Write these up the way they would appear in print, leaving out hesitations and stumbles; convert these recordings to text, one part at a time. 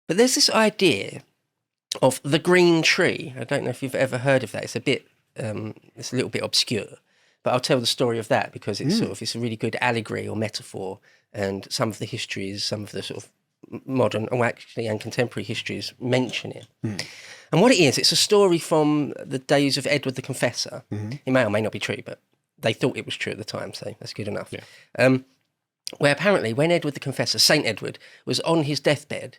But there's this idea of the green tree. I don't know if you've ever heard of that. It's it's a little bit obscure, but I'll tell the story of that because it's a really good allegory or metaphor, and some of the histories, some of the sort of modern, and contemporary histories mention it. And what it is, it's a story from the days of Edward the Confessor. It may or may not be true, but they thought it was true at the time, so that's good enough. Yeah. Where apparently when Edward the Confessor, Saint Edward, was on his deathbed,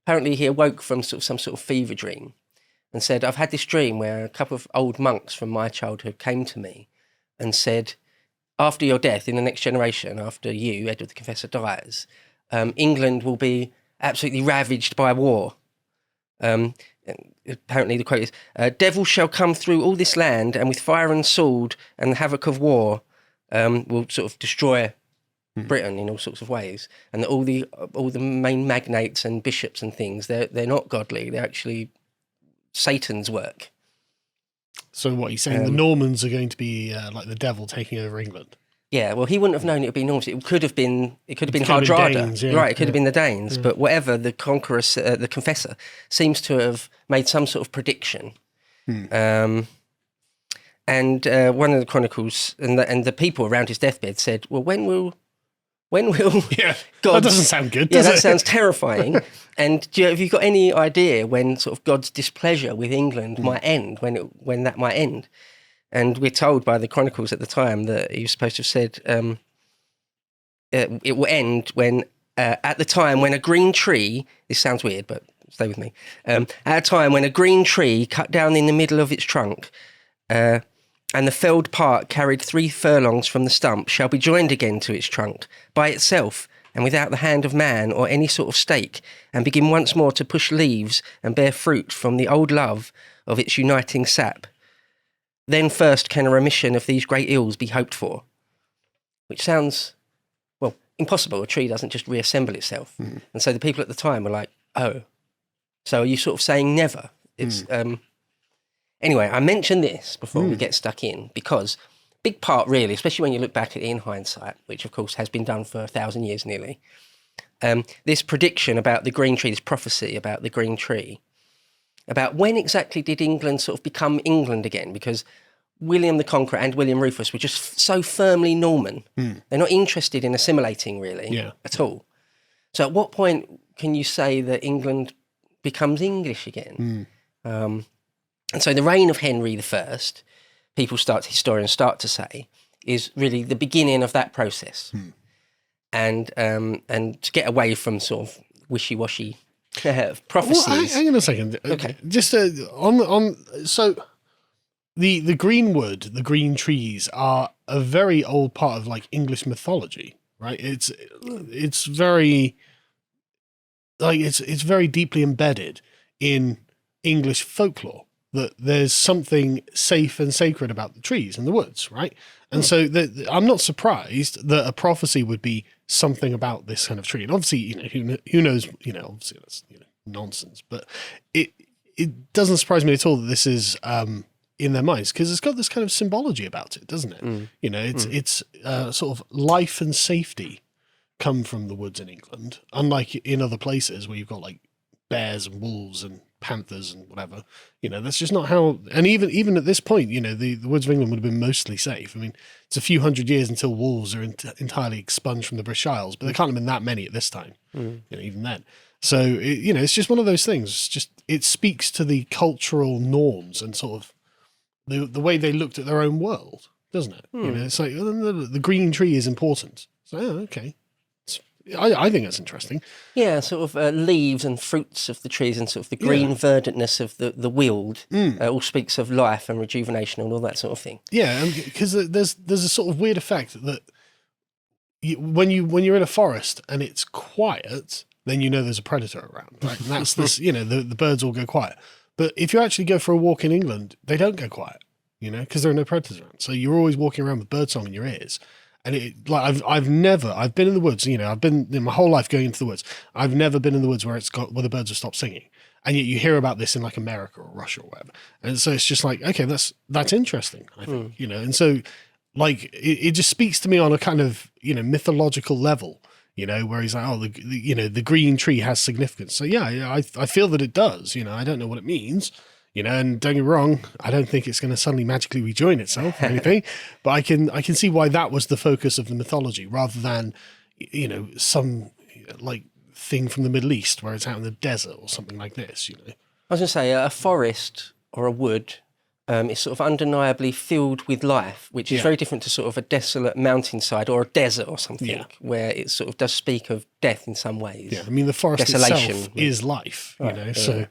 apparently he awoke from some sort of fever dream and said, I've had this dream where a couple of old monks from my childhood came to me and said, after your death, in the next generation, after you, Edward the Confessor, dies, England will be absolutely ravaged by war. Apparently the quote is, devils shall come through all this land, and with fire and sword and the havoc of war will sort of destroy Britain in all sorts of ways. And that all the main magnates and bishops and things, they're not godly, they're actually Satan's work. So what, he's saying the Normans are going to be like the devil taking over England? Yeah, well, he wouldn't have known it would be Normans. It could have been Hardrada. Danes, yeah. Right, it could have been the Danes. But whatever, the conqueror, the confessor, seems to have made some sort of prediction. And one of the chronicles and the people around his deathbed said, well, when will Yeah, God... that doesn't sound good, does it? That sounds terrifying. And have you got any idea when sort of God's displeasure with England might end, when that might end? And we're told by the chronicles at the time that he was supposed to have said it will end when, at the time when a green tree, this sounds weird, but stay with me, at a time when a green tree cut down in the middle of its trunk and the felled part carried 3 furlongs from the stump shall be joined again to its trunk by itself and without the hand of man or any sort of stake, and begin once more to push leaves and bear fruit from the old love of its uniting sap. Then first can a remission of these great ills be hoped for. Which sounds, well, impossible. A tree doesn't just reassemble itself. And so the people at the time were like, oh, so are you sort of saying never? It's Anyway, I mentioned this before we get stuck in because big part really, especially when you look back at it in hindsight, which of course has been done for 1,000 years nearly, this prediction about the green tree, this prophecy about the green tree, about when exactly did England sort of become England again? Because William the Conqueror and William Rufus were just so firmly Norman. They're not interested in assimilating really at all. So at what point can you say that England becomes English again? And so the reign of Henry I, historians start to say, is really the beginning of that process. And to get away from sort of wishy-washy prophecies. Well, hang on a second. Okay. Just so the green wood, the green trees are a very old part of like English mythology, right? It's very like it's very deeply embedded in English folklore that there's something safe and sacred about the trees and the woods, right? And so I'm not surprised that a prophecy would be something about this kind of tree. And obviously, who knows, obviously that's nonsense, but it doesn't surprise me at all that this is in their minds, because it's got this kind of symbology about it, doesn't it? It's sort of life and safety come from the woods in England, unlike in other places where you've got like bears and wolves and panthers and whatever. That's just not how. And even at this point, the woods of England would have been mostly safe. I mean, it's a few hundred years until wolves are entirely expunged from the British Isles, but there can't have been that many at this time. Even then. So it's just one of those things. It's just, it speaks to the cultural norms and sort of the way they looked at their own world, doesn't it? It's like the green tree is important. So okay. I think that's interesting. Yeah, sort of leaves and fruits of the trees and sort of the green verdantness of the weald all speaks of life and rejuvenation and all that sort of thing. Yeah, because there's a sort of weird effect that when you're in a forest and it's quiet, then there's a predator around, right? And that's this, the birds all go quiet. But if you actually go for a walk in England, they don't go quiet, because there are no predators around. So you're always walking around with birdsong in your ears. And I've been in the woods, I've been in my whole life going into the woods. I've never been in the woods where the birds have stopped singing. And yet you hear about this in like America or Russia or whatever. And so it's just like, okay, that's interesting, I think, And so like, it just speaks to me on a kind of, mythological level, where he's like, oh, the green tree has significance. So yeah, I feel that it does. I don't know what it means. And don't get me wrong, I don't think it's going to suddenly magically rejoin itself or anything, but I can see why that was the focus of the mythology rather than, some like thing from the Middle East where it's out in the desert or something like this. I was going to say a forest or a wood is sort of undeniably filled with life, which is very different to sort of a desolate mountainside or a desert or something, where it sort of does speak of death in some ways. Yeah, I mean, the forest itself is life, so...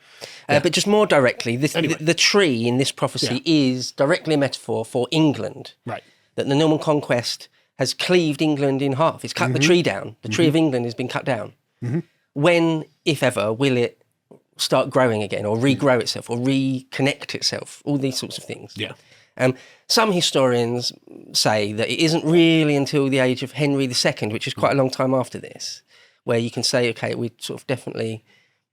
But just more directly, the tree in this prophecy is directly a metaphor for England. Right. That the Norman conquest has cleaved England in half. It's cut the tree down. The tree of England has been cut down. When, if ever, will it start growing again or regrow itself or reconnect itself, all these sorts of things. Yeah. Some historians say that it isn't really until the age of Henry II, which is quite a long time after this, where you can say, okay, we sort of definitely,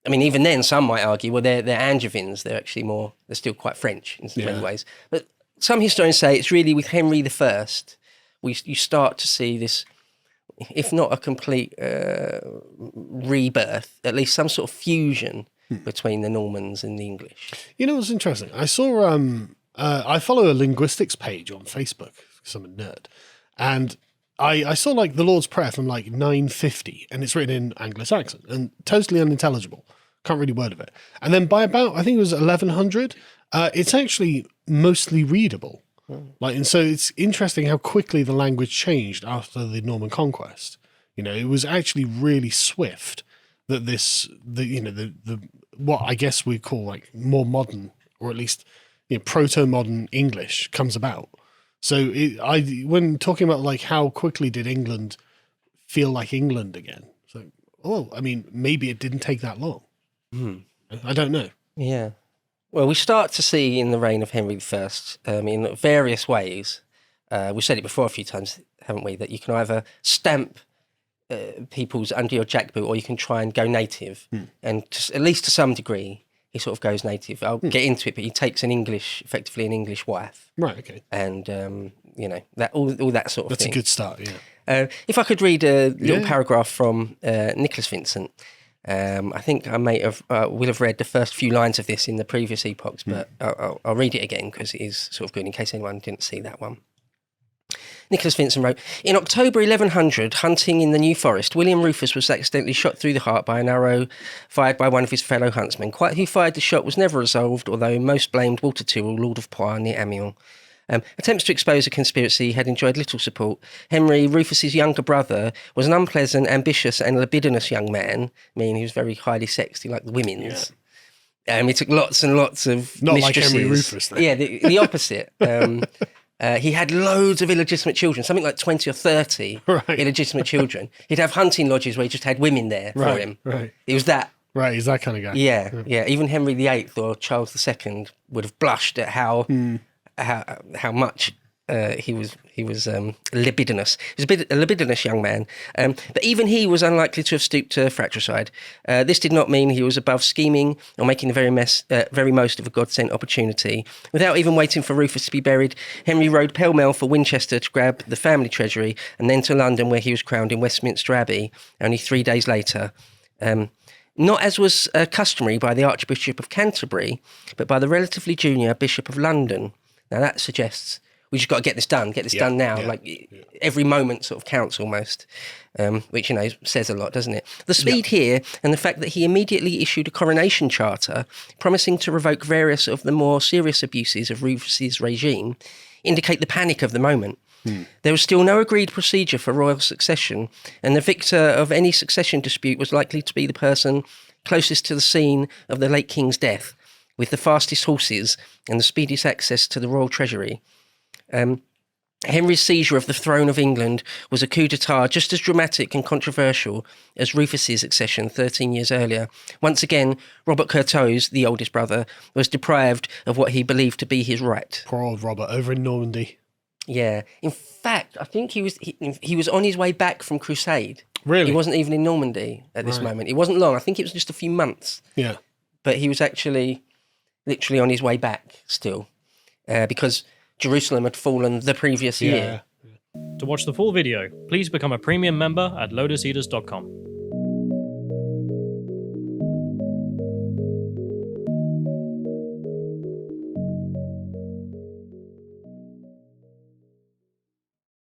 I mean, even then some might argue, well, they're Angevins, they're actually they're still quite French in many ways. But some historians say it's really with Henry I, you start to see this, if not a complete rebirth, at leleast some sort of fusion between the Normans and the English. What's interesting? I saw, I follow a linguistics page on Facebook because I'm a nerd, and I saw like the Lord's Prayer from like 950, and it's written in Anglo-Saxon and totally unintelligible. Can't read a word of it. And then by about, I think it was 1100, it's actually mostly readable. And so it's interesting how quickly the language changed after the Norman conquest. It was actually really swift that the what I guess we call like more modern, or at least proto-modern English comes about. So when talking about like how quickly did England feel like England again? So, I mean, maybe it didn't take that long. I don't know. Yeah. Well, we start to see in the reign of Henry I, in various ways, we've said it before a few times, haven't we, that you can either stamp peoples under your jackboot or you can try and go native. And at least to some degree, he sort of goes native. I'll get into it, but he takes effectively an English wife. Right, okay. And, that all that sort of That's thing. That's a good start, yeah. If I could read a little paragraph from Nicholas Vincent. I think I will have read the first few lines of this in the previous epochs, but I'll read it again because it is sort of good in case anyone didn't see that one. Nicholas Vincent wrote, in October 1100, hunting in the New Forest, William Rufus was accidentally shot through the heart by an arrow fired by one of his fellow huntsmen. Quite who fired the shot was never resolved, although most blamed Walter Tyrrell, Lord of Poix, near Amiens. Attempts to expose a conspiracy had enjoyed little support. Henry, Rufus's younger brother, was an unpleasant, ambitious and libidinous young man, meaning he was very highly sexed, he liked the women's. He took lots and lots of Not mistresses. Like Henry Rufus, then. Yeah, the opposite. He had loads of illegitimate children, something like 20 or 30 illegitimate children. He'd have hunting lodges where he just had women there for him. Right. He was that. Right, he's that kind of guy. Yeah. Even Henry VIII or Charles II would have blushed at how much he was libidinous. He was a libidinous young man, but even he was unlikely to have stooped to fratricide. This did not mean he was above scheming or making the very most of a God-sent opportunity. Without even waiting for Rufus to be buried, Henry rode pell-mell for Winchester to grab the family treasury and then to London, where he was crowned in Westminster Abbey only 3 days later. Not as was customary by the Archbishop of Canterbury, but by the relatively junior Bishop of London. Now that suggests we just got to get this done now. Every moment sort of counts almost, which, says a lot, doesn't it? The speed here and the fact that he immediately issued a coronation charter promising to revoke various of the more serious abuses of Rufus's regime indicate the panic of the moment. There was still no agreed procedure for royal succession, and the victor of any succession dispute was likely to be the person closest to the scene of the late king's death, with the fastest horses and the speediest access to the royal treasury. Henry's seizure of the throne of England was a coup d'etat just as dramatic and controversial as Rufus's accession 13 years earlier. Once again, Robert Curthose, the oldest brother, was deprived of what he believed to be his right. Poor old Robert over in Normandy. Yeah. In fact, I think he was on his way back from Crusade. Really? He wasn't even in Normandy at this moment. It wasn't long. I think it was just a few months. Yeah. But he was actually literally on his way back still, because Jerusalem had fallen the previous year. To watch the full video, please become a premium member at lotuseaters.com.